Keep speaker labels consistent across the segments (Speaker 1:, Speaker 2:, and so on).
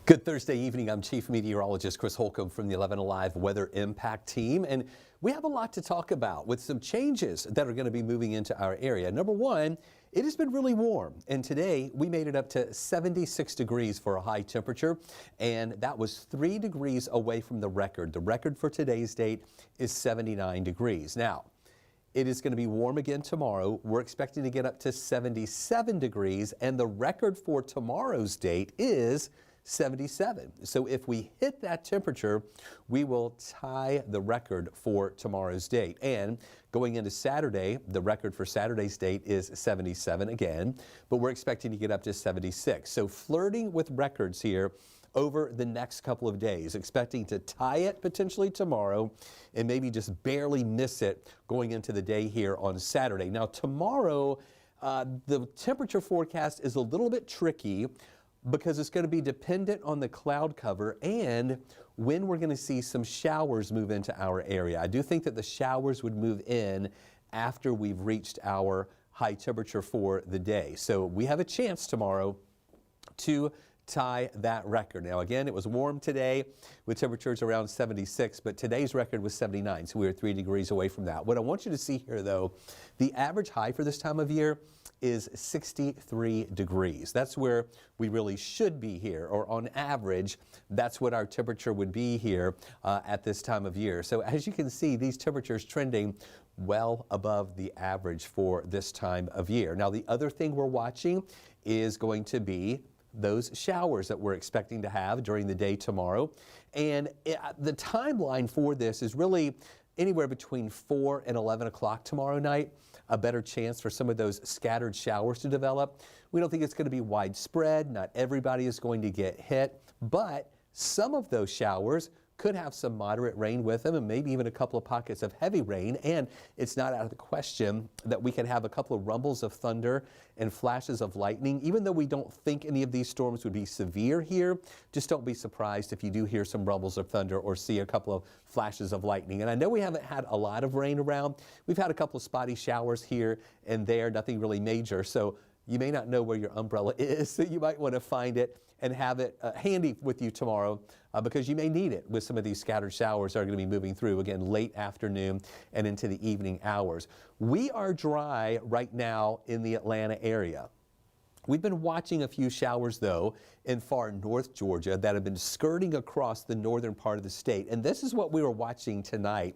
Speaker 1: Good Thursday evening. I'm Chief Meteorologist Chris Holcomb from the 11 Alive Weather Impact Team, and we have a lot to talk about with some changes that are going to be moving into our area. Number one, it has been really warm, and today we made it up to 76 degrees for a high temperature, and that was 3 degrees away from the record. The record for today's date is 79 degrees. Now, it is going to be warm again tomorrow. We're expecting to get up to 77 degrees, and the record for tomorrow's date is 77. So if we hit that temperature, we will tie the record for tomorrow's date. And going into Saturday, the record for Saturday's date is 77 again, but we're expecting to get up to 76. So flirting with records here over the next couple of days, expecting to tie it potentially tomorrow and maybe just barely miss it going into the day here on Saturday. Now tomorrow, the temperature forecast is a little bit tricky because it's going to be dependent on the cloud cover and when we're going to see some showers move into our area. I do think that the showers would move in after we've reached our high temperature for the day. So we have a chance tomorrow to tie that record. Now again, it was warm today with temperatures around 76, but today's record was 79, so we were 3 degrees away from that. What I want you to see here though, the average high for this time of year is 63 degrees. That's where we really should be here, or on average, that's what our temperature would be here at this time of year. So as you can see, these temperatures trending well above the average for this time of year. Now the other thing we're watching is going to be those showers that we're expecting to have during the day tomorrow. And the timeline for this is really anywhere between 4 and 11 o'clock tomorrow night, a better chance for some of those scattered showers to develop. We don't think it's going to be widespread. Not everybody is going to get hit, but some of those showers could have some moderate rain with them and maybe even a couple of pockets of heavy rain. And it's not out of the question that we can have a couple of rumbles of thunder and flashes of lightning. Even though we don't think any of these storms would be severe here, just don't be surprised if you do hear some rumbles of thunder or see a couple of flashes of lightning. And I know we haven't had a lot of rain around. We've had a couple of spotty showers here and there, nothing really major. So you may not know where your umbrella is, so you might want to find it and have it handy with you tomorrow because you may need it with some of these scattered showers that are going to be moving through, again, late afternoon and into the evening hours. We are dry right now in the Atlanta area. We've been watching a few showers, though, in far north Georgia that have been skirting across the northern part of the state. And this is what we were watching tonight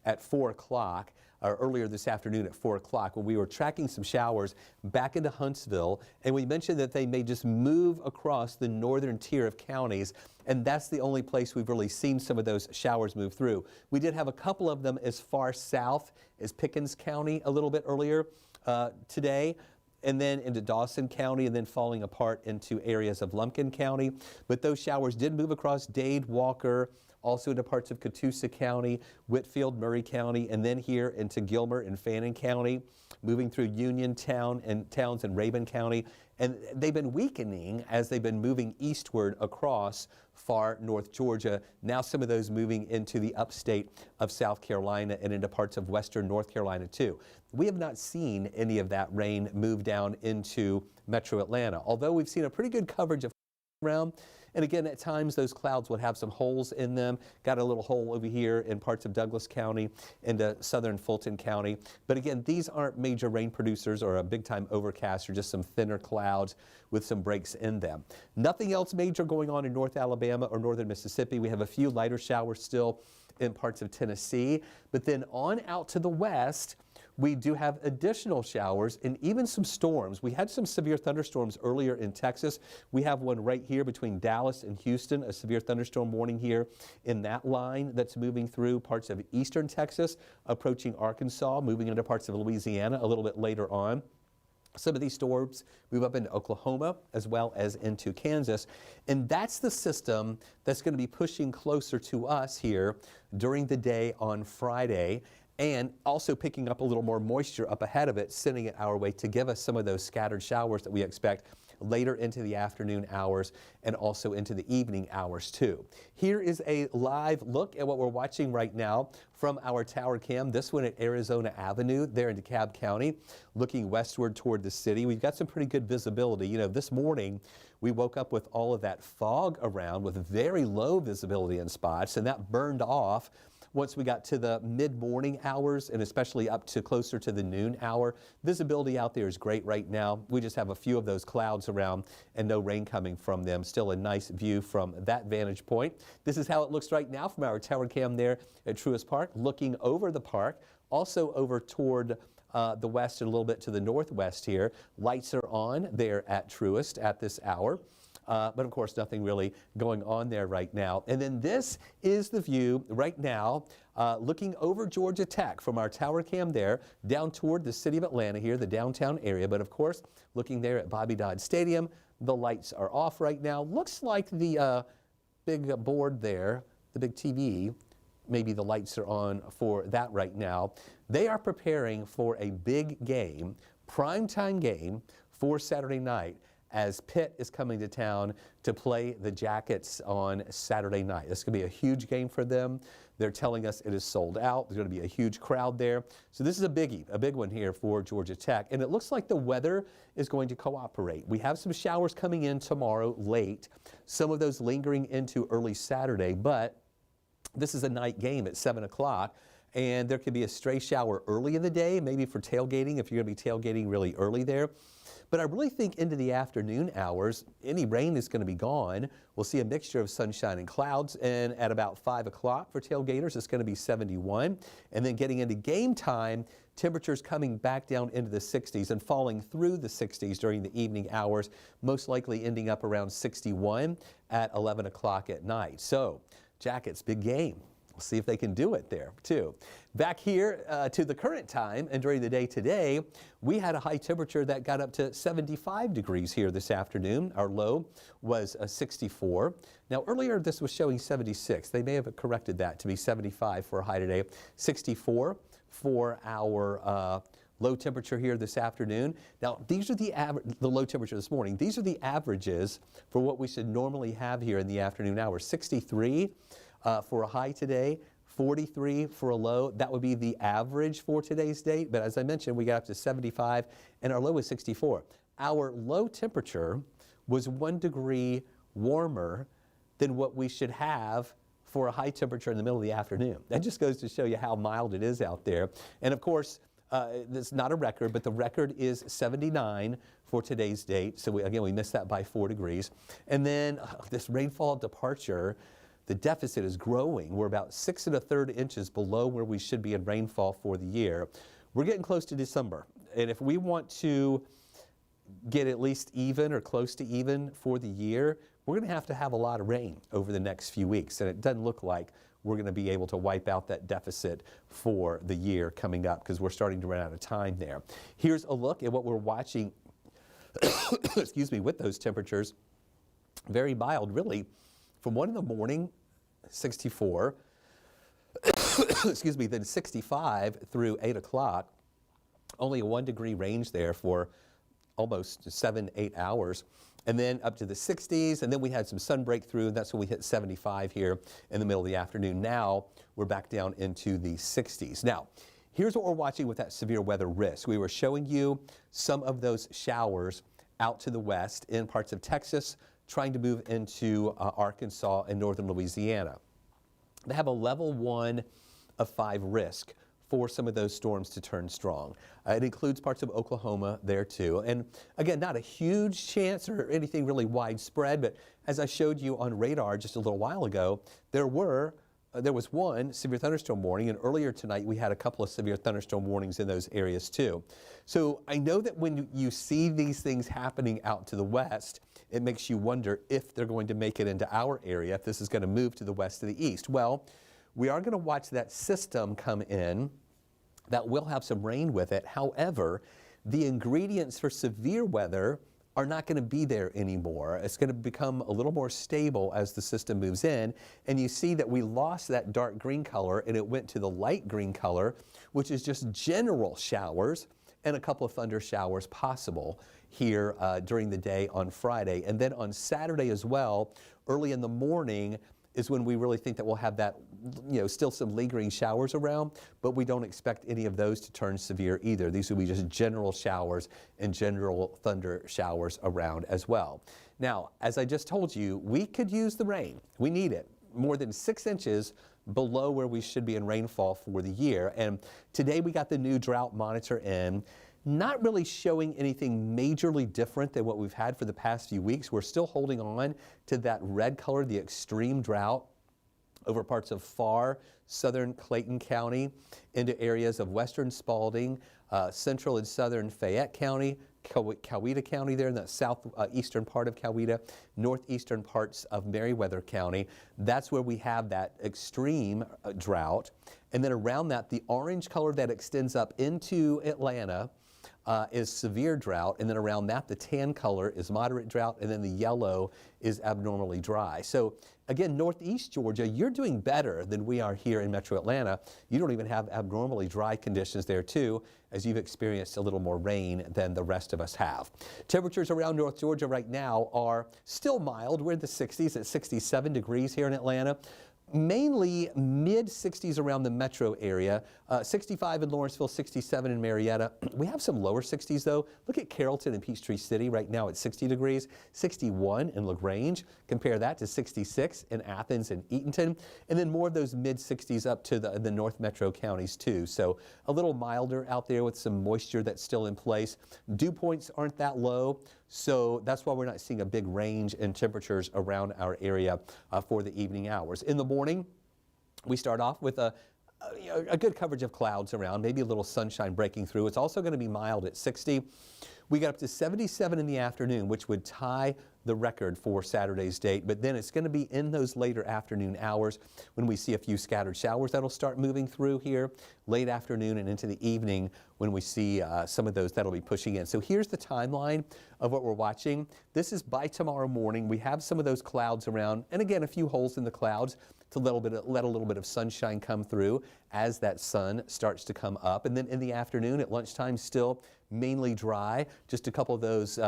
Speaker 1: at 4 o'clock. Or earlier this afternoon at 4 o'clock when we were tracking some showers back into Huntsville, and we mentioned that they may just move across the northern tier of counties, and that's the only place we've really seen some of those showers move through. We did have a couple of them as far south as Pickens County a little bit earlier today, and then into Dawson County, and then falling apart into areas of Lumpkin County. But those showers did move across Dade, Walker, also into parts of Catoosa County, Whitfield, Murray County, and then here into Gilmer and Fannin County, moving through Uniontown and towns in Rabun County. And they've been weakening as they've been moving eastward across far north Georgia. Now some of those moving into the upstate of South Carolina and into parts of western North Carolina too. We have not seen any of that rain move down into metro Atlanta, although we've seen a pretty good coverage of around. And again, at times those clouds would have some holes in them. Got a little hole over here in parts of Douglas County into southern Fulton County. But again, these aren't major rain producers or a big time overcast or just some thinner clouds with some breaks in them. Nothing else major going on in North Alabama or northern Mississippi. We have a few lighter showers still in parts of Tennessee. But then on out to the west, we do have additional showers and even some storms. We had some severe thunderstorms earlier in Texas. We have one right here between Dallas and Houston, a severe thunderstorm warning here in that line that's moving through parts of eastern Texas, approaching Arkansas, moving into parts of Louisiana a little bit later on. Some of these storms move up into Oklahoma as well as into Kansas. And that's the system that's going to be pushing closer to us here during the day on Friday, and also picking up a little more moisture up ahead of it, sending it our way to give us some of those scattered showers that we expect later into the afternoon hours and also into the evening hours too. Here is a live look at what we're watching right now from our tower cam. This one at Arizona Avenue there in DeKalb County, looking westward toward the city. We've got some pretty good visibility. You know, this morning we woke up with all of that fog around with very low visibility in spots, and that burned off once we got to the mid-morning hours and especially up to closer to the noon hour. Visibility out there is great right now. We just have a few of those clouds around and no rain coming from them. Still a nice view from that vantage point. This is how it looks right now from our tower cam there at Truist Park, looking over the park, also over toward the west and a little bit to the northwest here. Lights are on there at Truist at this hour. But of course, nothing really going on there right now. And then this is the view right now, looking over Georgia Tech from our tower cam there, down toward the city of Atlanta here, the downtown area. But of course, looking there at Bobby Dodd Stadium, the lights are off right now. Looks like the big board there, the big TV, maybe the lights are on for that right now. They are preparing for a big game, primetime game for Saturday night, as Pitt is coming to town to play the Jackets on Saturday night. This is going to be a huge game for them. They're telling us it is sold out. There's going to be a huge crowd there. So this is a biggie, a big one here for Georgia Tech. And it looks like the weather is going to cooperate. We have some showers coming in tomorrow late, some of those lingering into early Saturday, but this is a night game at 7 o'clock. And there could be a stray shower early in the day, maybe for tailgating if you're going to be tailgating really early there. But I really think into the afternoon hours, any rain is going to be gone. We'll see a mixture of sunshine and clouds. And at about 5 o'clock for tailgaters, it's going to be 71. And then getting into game time, temperatures coming back down into the 60s and falling through the 60s during the evening hours, most likely ending up around 61 at 11 o'clock at night. So, Jackets, big game. We'll see if they can do it there, too. Back here to the current time and during the day today, we had a high temperature that got up to 75 degrees here this afternoon. Our low was 64. Now, earlier this was showing 76. They may have corrected that to be 75 for a high today. 64 for our low temperature here this afternoon. Now, these are the low temperature this morning. These are the averages for what we should normally have here in the afternoon hours. 63 for a high today, 43 for a low. That would be the average for today's date. But as I mentioned, we got up to 75 and our low was 64. Our low temperature was 1 degree warmer than what we should have for a high temperature in the middle of the afternoon. That just goes to show you how mild it is out there. And of course, it's not a record, but the record is 79 for today's date. So again, we missed that by 4 degrees. And then this rainfall departure, the deficit is growing. We're about 6 1/3 inches below where we should be in rainfall for the year. We're getting close to December. And if we want to get at least even or close to even for the year, we're going to have a lot of rain over the next few weeks. And it doesn't look like we're going to be able to wipe out that deficit for the year coming up because we're starting to run out of time there. Here's a look at what we're watching, excuse me, with those temperatures. Very mild, really. From 1 in the morning, 64, excuse me, then 65 through 8 o'clock. Only a 1 degree range there for almost 7, 8 hours. And then up to the 60s, and then we had some sun breakthrough, and that's when we hit 75 here in the middle of the afternoon. Now we're back down into the 60s. Now, here's what we're watching with that severe weather risk. We were showing you some of those showers out to the west in parts of Texas, trying to move into Arkansas and northern Louisiana. They have a level 1 of 5 risk for some of those storms to turn strong. It includes parts of Oklahoma there too. And again, not a huge chance or anything really widespread, but as I showed you on radar just a little while ago, there was one severe thunderstorm warning, and earlier tonight we had a couple of severe thunderstorm warnings in those areas too. So I know that when you see these things happening out to the west, it makes you wonder if they're going to make it into our area, if this is going to move to the west to the east. Well, we are going to watch that system come in that will have some rain with it. However, the ingredients for severe weather are not going to be there anymore. It's going to become a little more stable as the system moves in. And you see that we lost that dark green color and it went to the light green color, which is just general showers and a couple of thunder showers possible here during the day on Friday. And then on Saturday as well, early in the morning is when we really think that we'll have that, still some lingering showers around, but we don't expect any of those to turn severe either. These will be just general showers and general thunder showers around as well. Now, as I just told you, we could use the rain. We need it. More than 6 inches below where we should be in rainfall for the year. And today we got the new drought monitor in. Not really showing anything majorly different than what we've had for the past few weeks. We're still holding on to that red color, the extreme drought, over parts of far southern Clayton County into areas of western Spalding, central and southern Fayette County, Coweta County there in the southeastern part of Coweta, northeastern parts of Meriwether County. That's where we have that extreme drought. And then around that, the orange color that extends up into Atlanta is severe drought, and then around that the tan color is moderate drought, and then the yellow is abnormally dry. So again, northeast Georgia, you're doing better than we are here in metro Atlanta. You don't even have abnormally dry conditions there too, as you've experienced a little more rain than the rest of us have. Temperatures around North Georgia right now are still mild. We're in the 60s at 67 degrees here in Atlanta. Mainly mid 60s around the metro area, 65 in Lawrenceville, 67 in Marietta. We have some lower 60s though. Look at Carrollton and Peachtree City right now at 60 degrees, 61 in LaGrange. Compare that to 66 in Athens and Eatonton, and then more of those mid 60s up to the North Metro counties too. So a little milder out there with some moisture that's still in place. Dew points aren't that low. So that's why we're not seeing a big range in temperatures around our area for the evening hours. In the morning, we start off with a good coverage of clouds around, maybe a little sunshine breaking through. It's also going to be mild at 60. We got up to 77 in the afternoon, which would tie the record for Saturday's date, but then it's going to be in those later afternoon hours when we see a few scattered showers that'll start moving through here late afternoon and into the evening when we see some of those that'll be pushing in. So here's the timeline of what we're watching. This is by tomorrow morning. We have some of those clouds around, and again, a few holes in the clouds to let a little bit of sunshine come through as that sun starts to come up. And then in the afternoon at lunchtime, still mainly dry, just a couple of those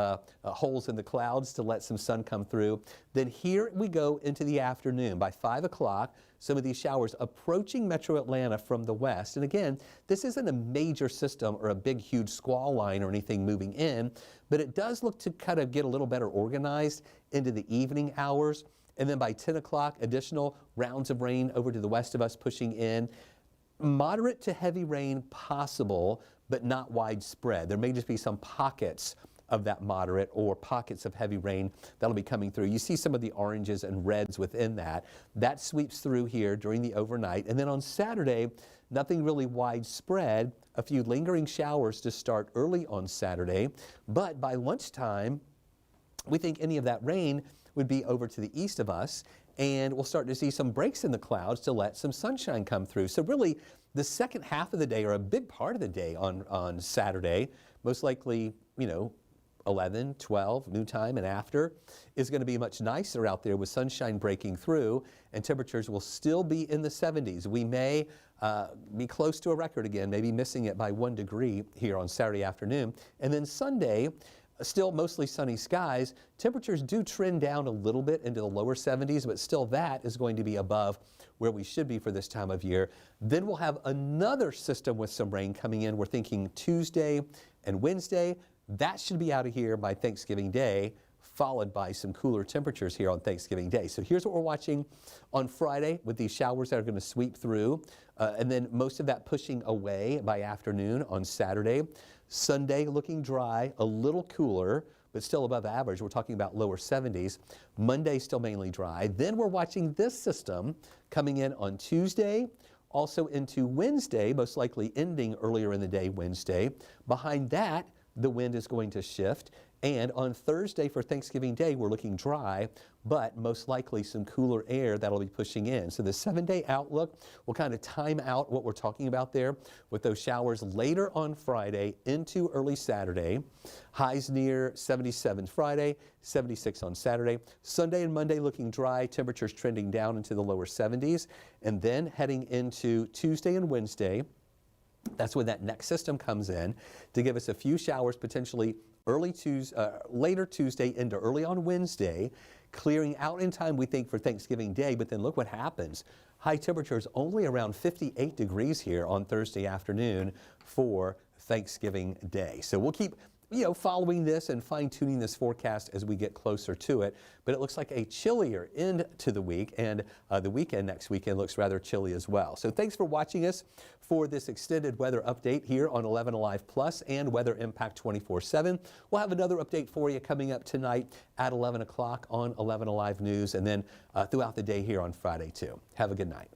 Speaker 1: holes in the clouds to let some sun come through. Then here we go into the afternoon. By 5 o'clock, some of these showers approaching metro Atlanta from the west. And again, this isn't a major system or a big, huge squall line or anything moving in, but it does look to kind of get a little better organized into the evening hours. And then by 10 o'clock, additional rounds of rain over to the west of us pushing in. Moderate to heavy rain possible, but not widespread. There may just be some pockets of that moderate or pockets of heavy rain that'll be coming through. You see some of the oranges and reds within that. That sweeps through here during the overnight. And then on Saturday, nothing really widespread. A few lingering showers to start early on Saturday. But by lunchtime, we think any of that rain would be over to the east of us, and we'll start to see some breaks in the clouds to let some sunshine come through. So really, the second half of the day, or a big part of the day on Saturday, most likely, 11, 12, noon time and after, is going to be much nicer out there with sunshine breaking through, and temperatures will still be in the 70s. We may be close to a record again, maybe missing it by 1 degree here on Saturday afternoon. And then Sunday, still mostly sunny skies. Temperatures do trend down a little bit into the lower 70s, but still that is going to be above where we should be for this time of year. Then we'll have another system with some rain coming in. We're thinking Tuesday and Wednesday. That should be out of here by Thanksgiving Day, followed by some cooler temperatures here on Thanksgiving Day. So here's what we're watching on Friday with these showers that are going to sweep through, and then most of that pushing away by afternoon on Saturday. Sunday looking dry, a little cooler, but still above average. We're talking about lower 70s. Monday still mainly dry. Then we're watching this system coming in on Tuesday, also into Wednesday, most likely ending earlier in the day Wednesday. Behind that, the wind is going to shift. And on Thursday for Thanksgiving Day, we're looking dry, but most likely some cooler air that'll be pushing in. So the 7-day outlook will kind of time out what we're talking about there with those showers later on Friday into early Saturday. Highs near 77 Friday, 76 on Saturday. Sunday and Monday looking dry, temperatures trending down into the lower 70s. And then heading into Tuesday and Wednesday, that's when that next system comes in to give us a few showers potentially later Tuesday into early on Wednesday, clearing out in time, we think, for Thanksgiving Day. But then look what happens. High temperatures only around 58 degrees here on Thursday afternoon for Thanksgiving Day. So we'll keep following this and fine-tuning this forecast as we get closer to it. But it looks like a chillier end to the week, and the weekend next weekend looks rather chilly as well. So thanks for watching us for this extended weather update here on 11 Alive Plus and Weather Impact 24/7. We'll have another update for you coming up tonight at 11 o'clock on 11 Alive News, and then throughout the day here on Friday too. Have a good night.